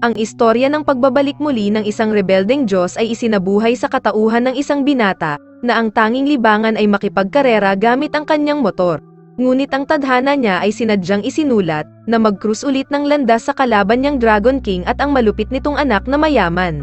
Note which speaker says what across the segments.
Speaker 1: Ang istorya ng pagbabalik muli ng isang rebeldeng Diyos ay isinabuhay sa katauhan ng isang binata, na ang tanging libangan ay makipagkarera gamit ang kanyang motor. Ngunit ang tadhana niya ay sinadyang isinulat, na mag-cruise ulit ng landas sa kalaban niyang Dragon King at ang malupit nitong anak na mayaman.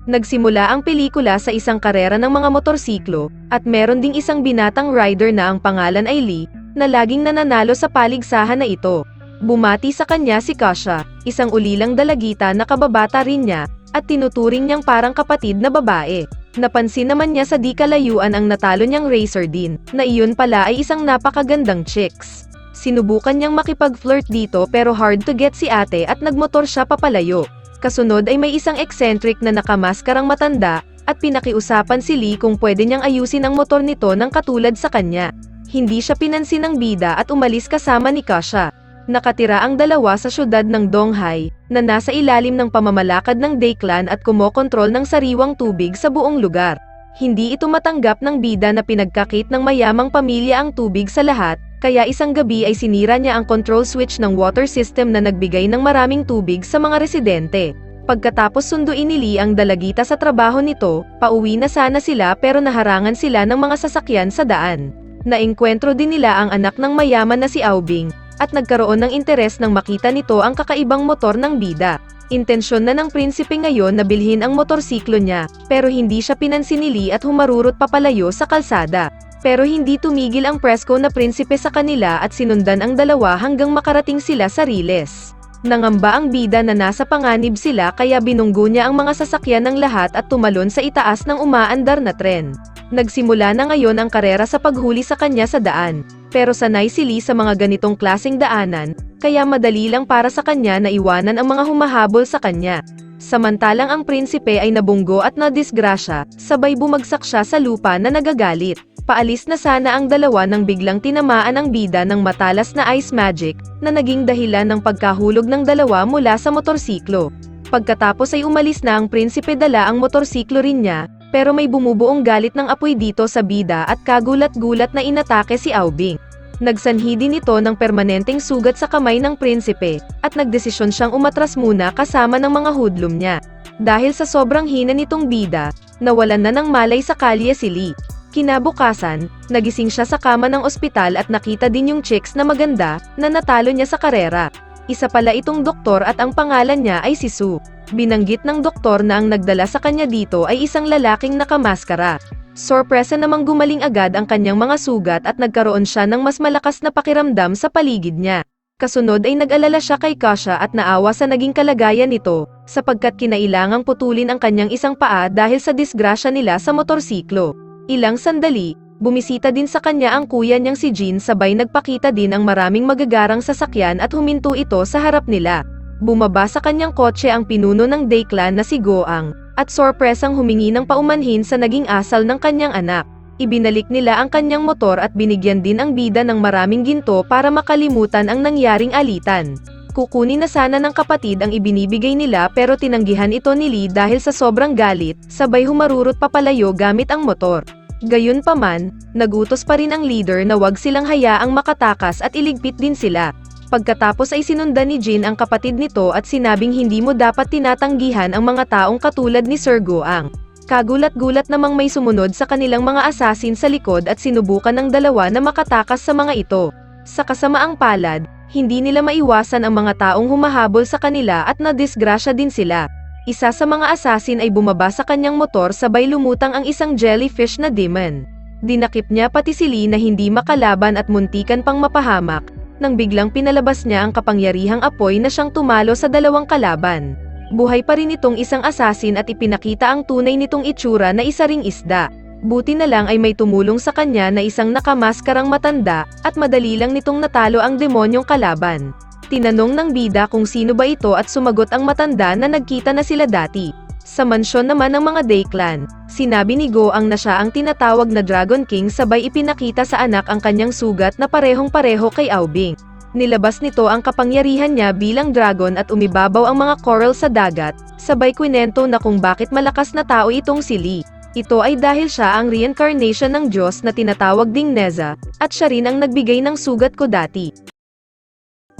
Speaker 1: Nagsimula ang pelikula sa isang karera ng mga motorsiklo, at meron ding isang binatang rider na ang pangalan ay Lee, na laging nananalo sa paligsahan na ito. Bumati sa kanya si Kasha, isang ulilang dalagita na kababata rin niya, at tinuturing niyang parang kapatid na babae. Napansin naman niya sa di kalayuan ang natalo niyang racer din, na iyon pala ay isang napakagandang chicks. Sinubukan niyang makipag-flirt dito pero hard to get si ate at nagmotor siya papalayo. Kasunod ay may isang eccentric na nakamaskarang matanda, at pinakiusapan si Lee kung pwede niyang ayusin ang motor nito ng katulad sa kanya. Hindi siya pinansin ng bida at umalis kasama ni Kasha. Nakatira ang dalawa sa syudad ng Donghai, na nasa ilalim ng pamamalakad ng Daiklan at kumokontrol ng sariwang tubig sa buong lugar. Hindi ito matanggap ng bida na pinagkakit ng mayamang pamilya ang tubig sa lahat, kaya isang gabi ay sinira niya ang control switch ng water system na nagbigay ng maraming tubig sa mga residente. Pagkatapos sunduin ni Lee ang dalagita sa trabaho nito, pauwi na sana sila pero naharangan sila ng mga sasakyan sa daan. Naengkwentro din nila ang anak ng mayaman na si Aubing, at nagkaroon ng interes nang makita nito ang kakaibang motor ng bida. Intensyon na ng prinsipe ngayon na bilhin ang motorsiklo niya, pero hindi siya pinansin ni Lee at humarurot papalayo sa kalsada. Pero hindi tumigil ang presko na prinsipe sa kanila at sinundan ang dalawa hanggang makarating sila sa Riles. Nangamba ang bida na nasa panganib sila kaya binunggo niya ang mga sasakyan ng lahat at tumalon sa itaas ng umaandar na tren. Nagsimula na ngayon ang karera sa paghuli sa kanya sa daan, pero sanay si Lee sa mga ganitong klaseng daanan, kaya madali lang para sa kanya na iwanan ang mga humahabol sa kanya. Samantalang ang prinsipe ay nabunggo at nadisgrasya, sabay bumagsak siya sa lupa na nagagalit. Paalis na sana ang dalawa nang biglang tinamaan ang bida ng matalas na ice magic, na naging dahilan ng pagkahulog ng dalawa mula sa motorsiklo. Pagkatapos ay umalis na ang prinsipe dala ang motorsiklo rin niya, pero may bumubuong galit ng apoy dito sa bida at kagulat-gulat na inatake si Aubing. Nagsanhi din ito ng permanenteng sugat sa kamay ng prinsipe, at nagdesisyon siyang umatras muna kasama ng mga hoodlum niya. Dahil sa sobrang hina nitong bida, nawalan na ng malay sa kalye si Lee. Kinabukasan, nagising siya sa kama ng ospital at nakita din yung chicks na maganda, na natalo niya sa karera. Isa pala itong doktor at ang pangalan niya ay si Sue. Binanggit ng doktor na ang nagdala sa kanya dito ay isang lalaking nakamaskara. Sorpresa namang gumaling agad ang kanyang mga sugat at nagkaroon siya ng mas malakas na pakiramdam sa paligid niya. Kasunod ay nag-alala siya kay Kasha at naawa sa naging kalagayan nito, sapagkat kinailangang putulin ang kanyang isang paa dahil sa disgrasya nila sa motorsiklo. Ilang sandali, bumisita din sa kanya ang kuya niyang si Jean sabay nagpakita din ang maraming magagarang sasakyan at huminto ito sa harap nila. Bumaba sa kanyang kotse ang pinuno ng Daiklan na si Goang, at sorpresang humingi ng paumanhin sa naging asal ng kanyang anak. Ibinalik nila ang kanyang motor at binigyan din ang bida ng maraming ginto para makalimutan ang nangyaring alitan. Kukunin na sana ng kapatid ang ibinibigay nila pero tinanggihan ito ni Lee dahil sa sobrang galit, sabay humarurot papalayo gamit ang motor. Gayunpaman, nagutos pa rin ang leader na wag silang hayaang makatakas at iligpit din sila. Pagkatapos ay sinundan ni Jin ang kapatid nito at sinabing hindi mo dapat tinatanggihan ang mga taong katulad ni Sir Goang. Kagulat-gulat namang may sumunod sa kanilang mga asasin sa likod at sinubukan ng dalawa na makatakas sa mga ito. Sa kasamaang palad, hindi nila maiwasan ang mga taong humahabol sa kanila at nadisgrasya din sila. Isa sa mga asasin ay bumaba sa kanyang motor sabay lumutang ang isang jellyfish na demon. Dinakip niya pati si Lee na hindi makalaban at muntikan pang mapahamak, nang biglang pinalabas niya ang kapangyarihang apoy na siyang tumalo sa dalawang kalaban. Buhay pa rin itong isang asasin at ipinakita ang tunay nitong itsura na isa ring isda. Buti na lang ay may tumulong sa kanya na isang nakamaskarang matanda, at madali lang nitong natalo ang demonyong kalaban. Tinanong ng bida kung sino ba ito at sumagot ang matanda na nagkita na sila dati. Sa mansyon naman ng mga Daiklan, sinabi ni Goang na siya ang tinatawag na Dragon King sabay ipinakita sa anak ang kanyang sugat na parehong-pareho kay Aubing. Nilabas nito ang kapangyarihan niya bilang dragon at umibabaw ang mga coral sa dagat, sabay kwento na kung bakit malakas na tao itong si Lee. Ito ay dahil siya ang reincarnation ng Diyos na tinatawag ding Neza, at siya rin ang nagbigay ng sugat ko dati.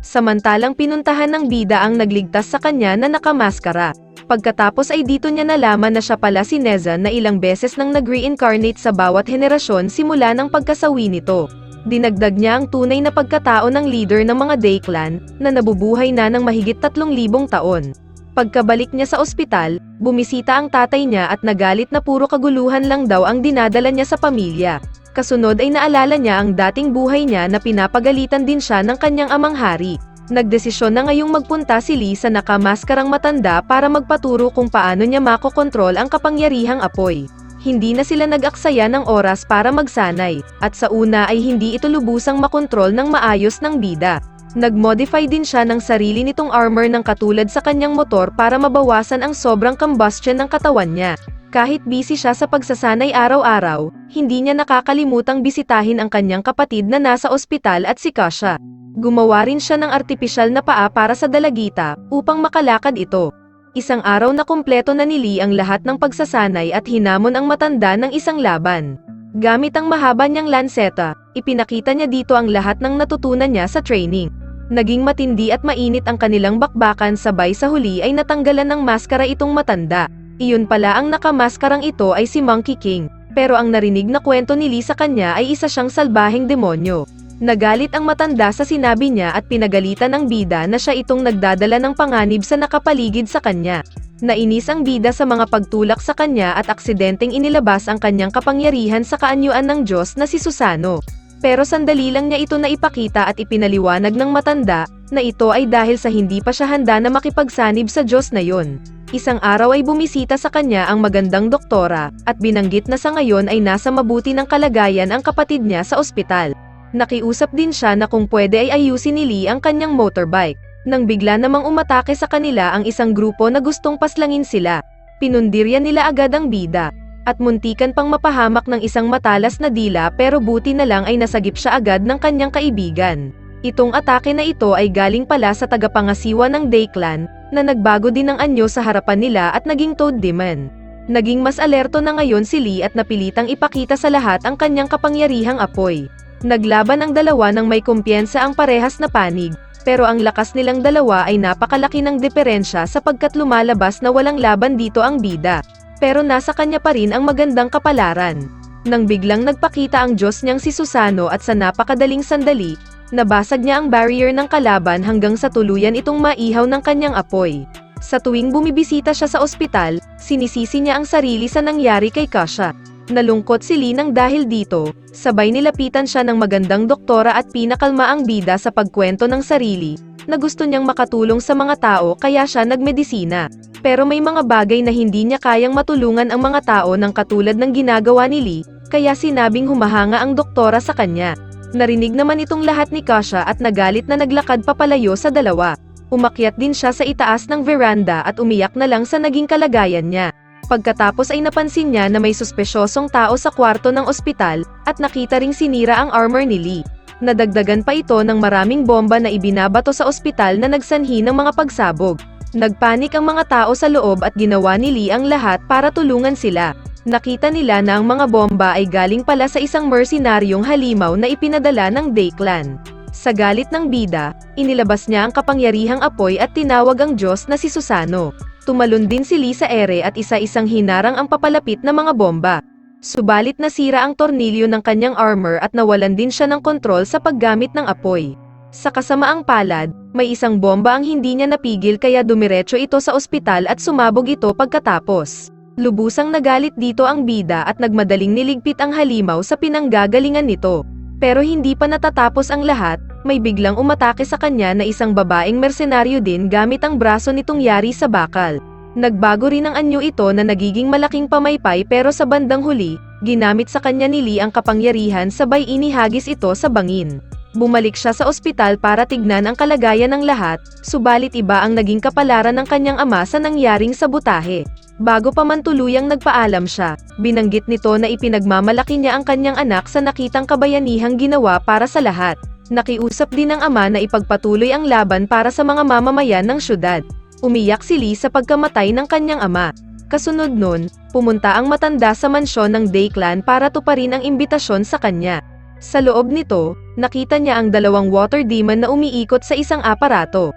Speaker 1: Samantalang pinuntahan ng bida ang nagligtas sa kanya na nakamaskara. Pagkatapos ay dito niya nalaman na siya pala si Nezan na ilang beses nang nag-reincarnate sa bawat henerasyon simula ng pagkasawi nito. Dinagdag niya ang tunay na pagkatao ng leader ng mga Day Clan, na nabubuhay na ng mahigit 3,000 taon. Pagkabalik niya sa ospital, bumisita ang tatay niya at nagalit na puro kaguluhan lang daw ang dinadala niya sa pamilya. Kasunod ay naalala niya ang dating buhay niya na pinapagalitan din siya ng kanyang amang hari. Nagdesisyon na ngayong magpunta si Lee sa nakamaskarang matanda para magpaturo kung paano niya makokontrol ang kapangyarihang apoy. Hindi na sila nag-aksaya ng oras para magsanay, at sa una ay hindi ito lubusang makontrol ng maayos ng bida. Nag-modify din siya ng sarili nitong armor ng katulad sa kanyang motor para mabawasan ang sobrang combustion ng katawan niya. Kahit busy siya sa pagsasanay araw-araw, hindi niya nakakalimutang bisitahin ang kanyang kapatid na nasa ospital at si Kasha. Gumawa rin siya ng artipisyal na paa para sa dalagita, upang makalakad ito. Isang araw na kumpleto na ni Lee ang lahat ng pagsasanay at hinamon ang matanda ng isang laban. Gamit ang mahaba niyang lanseta, ipinakita niya dito ang lahat ng natutunan niya sa training. Naging matindi at mainit ang kanilang bakbakan, sabay sa huli ay natanggalan ng maskara itong matanda. Iyon pala ang nakamaskarang ito ay si Monkey King, pero ang narinig na kwento ni Lee sa kanya ay isa siyang salbaheng demonyo. Nagalit ang matanda sa sinabi niya at pinagalitan ng bida na siya itong nagdadala ng panganib sa nakapaligid sa kanya. Nainis ang bida sa mga pagtulak sa kanya at aksidenteng inilabas ang kanyang kapangyarihan sa kaanyuan ng Diyos na si Susano. Pero sandali lang niya ito naipakita at ipinaliwanag ng matanda na ito ay dahil sa hindi pa siya handa na makipagsanib sa Diyos na yon. Isang araw ay bumisita sa kanya ang magandang doktora, at binanggit na sa ngayon ay nasa mabuti ng kalagayan ang kapatid niya sa ospital. Nakiusap din siya na kung pwede ay ayusin ni Lee ang kanyang motorbike. Nang bigla namang umatake sa kanila ang isang grupo na gustong paslangin sila, pinundirya nila agad ang bida, at muntikan pang mapahamak ng isang matalas na dila, pero buti na lang ay nasagip siya agad ng kanyang kaibigan. Itong atake na ito ay galing pala sa tagapangasiwa ng Day Clan, na nagbago din ng anyo sa harapan nila at naging Toad Demon. Naging mas alerto na ngayon si Lee at napilitang ipakita sa lahat ang kanyang kapangyarihang apoy. Naglaban ang dalawa ng may kumpiyansa ang parehas na panig, pero ang lakas nilang dalawa ay napakalaki ng diferensya sapagkat lumalabas na walang laban dito ang bida. Pero nasa kanya pa rin ang magandang kapalaran. Nang biglang nagpakita ang Diyos niyang si Susano at sa napakadaling sandali, nabasag niya ang barrier ng kalaban hanggang sa tuluyan itong maihaw ng kanyang apoy. Sa tuwing bumibisita siya sa ospital, sinisisi niya ang sarili sa nangyari kay Kasha. Nalungkot si Lee nang dahil dito, sabay nilapitan siya ng magandang doktora at pinakalma ang bida sa pagkwento ng sarili, na gusto niyang makatulong sa mga tao kaya siya nagmedisina. Pero may mga bagay na hindi niya kayang matulungan ang mga tao ng katulad ng ginagawa ni Lee, kaya sinabing humahanga ang doktora sa kanya. Narinig naman itong lahat ni Kasha at nagalit na naglakad papalayo sa dalawa. Umakyat din siya sa itaas ng veranda at umiyak na lang sa naging kalagayan niya. Pagkatapos ay napansin niya na may suspesyosong tao sa kwarto ng ospital, at nakita ring sinira ang armor ni Lee. Nadagdagan pa ito ng maraming bomba na ibinabato sa ospital na nagsanhi ng mga pagsabog. Nagpanik ang mga tao sa loob at ginawa ni Lee ang lahat para tulungan sila. Nakita nila na ang mga bomba ay galing pala sa isang mercenaryong halimaw na ipinadala ng Day Clan. Sa galit ng bida, inilabas niya ang kapangyarihang apoy at tinawag ang Diyos na si Susano. Tumalon din si Lee sa ere at isa-isang hinarang ang papalapit na mga bomba. Subalit nasira ang tornilyo ng kanyang armor at nawalan din siya ng kontrol sa paggamit ng apoy. Sa kasamaang palad, may isang bomba ang hindi niya napigil kaya dumiretso ito sa ospital at sumabog ito pagkatapos. Lubusang nagalit dito ang bida at nagmadaling niligpit ang halimaw sa pinanggagalingan nito. Pero hindi pa natatapos ang lahat, may biglang umatake sa kanya na isang babaeng mersenaryo din gamit ang braso nitong yari sa bakal. Nagbago rin ang anyo ito na nagiging malaking pamaypay, pero sa bandang huli, ginamit sa kanya ni Lee ang kapangyarihan sabay inihagis ito sa bangin. Bumalik siya sa ospital para tignan ang kalagayan ng lahat, subalit iba ang naging kapalaran ng kanyang ama sa nangyaring sabotahe. Bago pa man tuluyang nagpaalam siya, binanggit nito na ipinagmamalaki niya ang kanyang anak sa nakitang kabayanihang ginawa para sa lahat. Nakiusap din ng ama na ipagpatuloy ang laban para sa mga mamamayan ng syudad. Umiyak si Lee sa pagkamatay ng kanyang ama. Kasunod nun, pumunta ang matanda sa mansyon ng Day Clan para tuparin ang imbitasyon sa kanya. Sa loob nito, nakita niya ang dalawang water demon na umiikot sa isang aparato.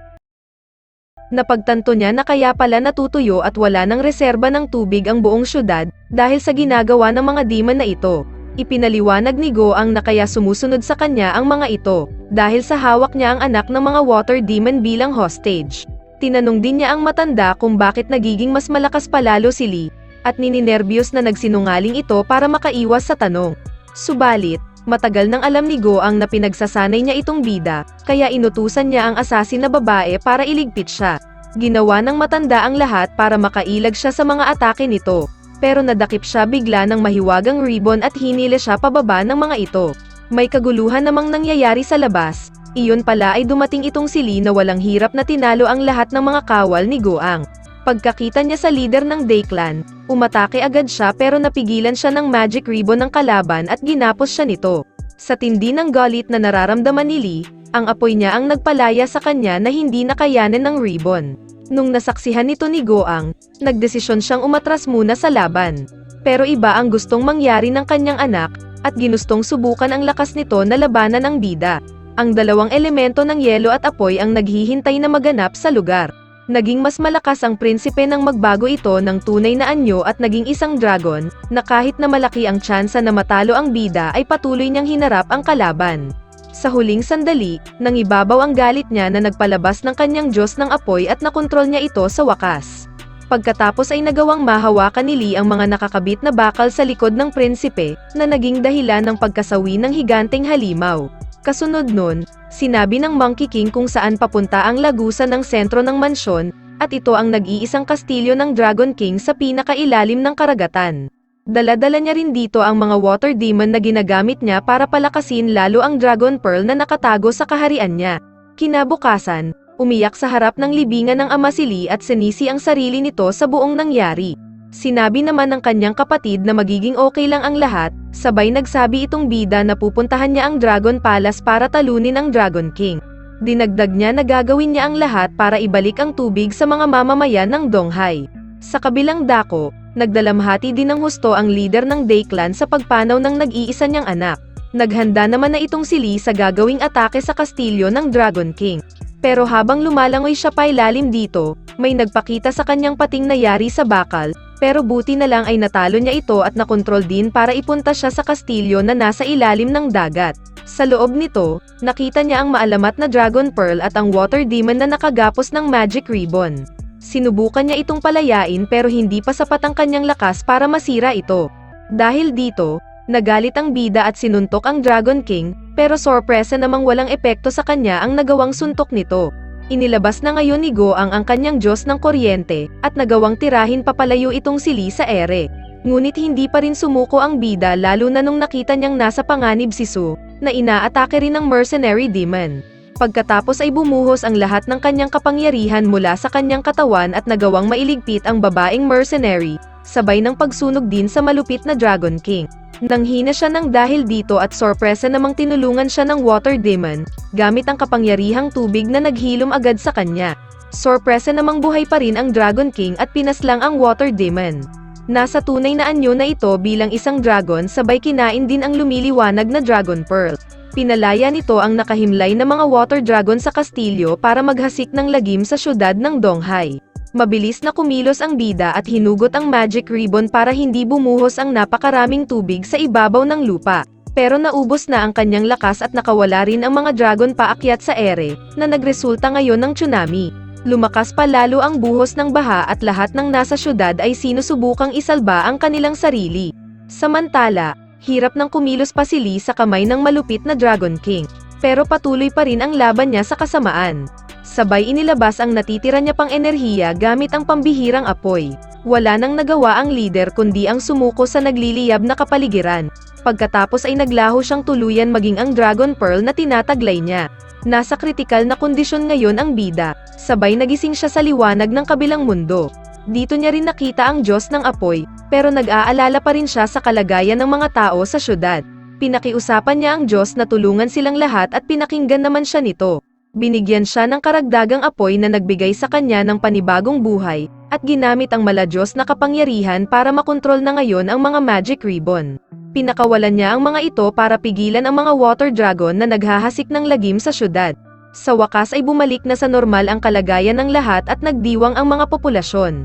Speaker 1: Napagtanto niya na kaya pala natutuyo at wala ng reserba ng tubig ang buong syudad, dahil sa ginagawa ng mga demon na ito. Ipinaliwanag ni Goang na kaya sumusunod sa kanya ang mga ito, dahil sa hawak niya ang anak ng mga water demon bilang hostage. Tinanong din niya ang matanda kung bakit nagiging mas malakas palalo si Lee, at nininerbyos na nagsinungaling ito para makaiwas sa tanong. Subalit, matagal nang alam ni Goang na pinagsasanay niya itong bida, kaya inutusan niya ang assassin na babae para iligpit siya. Ginawa ng matanda ang lahat para makailag siya sa mga atake nito, pero nadakip siya bigla ng mahiwagang ribbon at hinila siya pababa ng mga ito. May kaguluhan namang nangyayari sa labas, iyon pala ay dumating itong si Lee na walang hirap na tinalo ang lahat ng mga kawal ni Goang. Pagkakita niya sa leader ng Day Clan, umatake agad siya pero napigilan siya ng magic ribbon ng kalaban at ginapos siya nito. Sa tindi ng galit na nararamdaman ni Lee, ang apoy niya ang nagpalaya sa kanya na hindi nakayanan ng ribbon. Nung nasaksihan nito ni Goang, nagdesisyon siyang umatras muna sa laban. Pero iba ang gustong mangyari ng kanyang anak, at ginustong subukan ang lakas nito na labanan ang bida. Ang dalawang elemento ng yelo at apoy ang naghihintay na maganap sa lugar. Naging mas malakas ang prinsipe nang magbago ito ng tunay na anyo at naging isang dragon, na kahit na malaki ang tsansa na matalo ang bida ay patuloy niyang hinarap ang kalaban. Sa huling sandali, nangibabaw ang galit niya na nagpalabas ng kanyang Diyos ng apoy at nakontrol niya ito sa wakas. Pagkatapos ay nagawang mahawakan ni Lee ang mga nakakabit na bakal sa likod ng prinsipe, na naging dahilan ng pagkasawi ng higanteng halimaw. Kasunod nun, sinabi ng Monkey King kung saan papunta ang lagusan ng sentro ng mansyon, at ito ang nag-iisang kastilyo ng Dragon King sa pinakailalim ng karagatan. Dala-dala niya rin dito ang mga water demon na ginagamit niya para palakasin lalo ang Dragon Pearl na nakatago sa kaharian niya. Kinabukasan, umiyak sa harap ng libingan ng ama si Lee at sinisi ang sarili nito sa buong nangyari. Sinabi naman ng kanyang kapatid na magiging okay lang ang lahat, sabay nagsabi itong bida na pupuntahan niya ang Dragon Palace para talunin ang Dragon King. Dinagdag niya na gagawin niya ang lahat para ibalik ang tubig sa mga mamamayan ng Donghai. Sa kabilang dako, nagdalamhati din ng husto ang leader ng Day Clan sa pagpanaw ng nag-iisa niyang anak. Naghanda naman na itong si Lee sa gagawing atake sa kastilyo ng Dragon King. Pero habang lumalangoy siya pailalim dito, may nagpakita sa kanyang pating na yari sa bakal, pero buti na lang ay natalo niya ito at nakontrol din para ipunta siya sa kastilyo na nasa ilalim ng dagat. Sa loob nito, nakita niya ang maalamat na Dragon Pearl at ang Water Demon na nakagapos ng magic ribbon. Sinubukan niya itong palayain pero hindi pa sapat ang kanyang lakas para masira ito. Dahil dito, nagalit ang bida at sinuntok ang Dragon King, pero sorpresa namang walang epekto sa kanya ang nagawang suntok nito. Inilabas na ngayon ni Goang ang kanyang Diyos ng kuryente, at nagawang tirahin papalayo itong si Lee sa ere. Ngunit hindi pa rin sumuko ang bida lalo na nung nakita niyang nasa panganib si Su, na inaatake rin ng mercenary demon. Pagkatapos ay bumuhos ang lahat ng kanyang kapangyarihan mula sa kanyang katawan at nagawang mailigpit ang babaeng mercenary, sabay ng pagsunog din sa malupit na Dragon King. Nanghina siya ng dahil dito at sorpresa namang tinulungan siya ng Water Demon, gamit ang kapangyarihang tubig na naghilom agad sa kanya. Sorpresa namang buhay pa rin ang Dragon King at pinaslang ang Water Demon. Nasa tunay na anyo na ito bilang isang dragon sabay kinain din ang lumiliwanag na Dragon Pearl. Pinalaya nito ang nakahimlay na mga water dragon sa kastilyo para maghasik ng lagim sa syudad ng Donghai. Mabilis na kumilos ang bida at hinugot ang magic ribbon para hindi bumuhos ang napakaraming tubig sa ibabaw ng lupa. Pero naubos na ang kanyang lakas at nakawala rin ang mga dragon paakyat sa ere, na nagresulta ngayon ng tsunami. Lumakas pa lalo ang buhos ng baha at lahat ng nasa syudad ay sinusubukang isalba ang kanilang sarili. Samantala, hirap nang kumilos pa si Lee sa kamay ng malupit na Dragon King. Pero patuloy pa rin ang laban niya sa kasamaan. Sabay inilabas ang natitira niya pang enerhiya gamit ang pambihirang apoy. Wala nang nagawa ang leader kundi ang sumuko sa nagliliyab na kapaligiran. Pagkatapos ay naglaho siyang tuluyan maging ang Dragon Pearl na tinataglay niya. Nasa kritikal na kondisyon ngayon ang bida, sabay nagising siya sa liwanag ng kabilang mundo. Dito niya rin nakita ang Diyos ng apoy, pero nag-aalala pa rin siya sa kalagayan ng mga tao sa syudad. Pinakiusapan niya ang Diyos na tulungan silang lahat at pinakinggan naman siya nito. Binigyan siya ng karagdagang apoy na nagbigay sa kanya ng panibagong buhay, at ginamit ang mala-Diyos na kapangyarihan para makontrol na ngayon ang mga magic ribbon. Pinakawalan niya ang mga ito para pigilan ang mga water dragon na naghahasik ng lagim sa syudad. Sa wakas ay bumalik na sa normal ang kalagayan ng lahat at nagdiwang ang mga populasyon.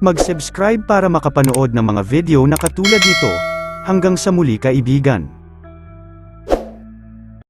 Speaker 2: Mag-subscribe para makapanood ng mga video na katulad nito. Hanggang sa muli kaibigan.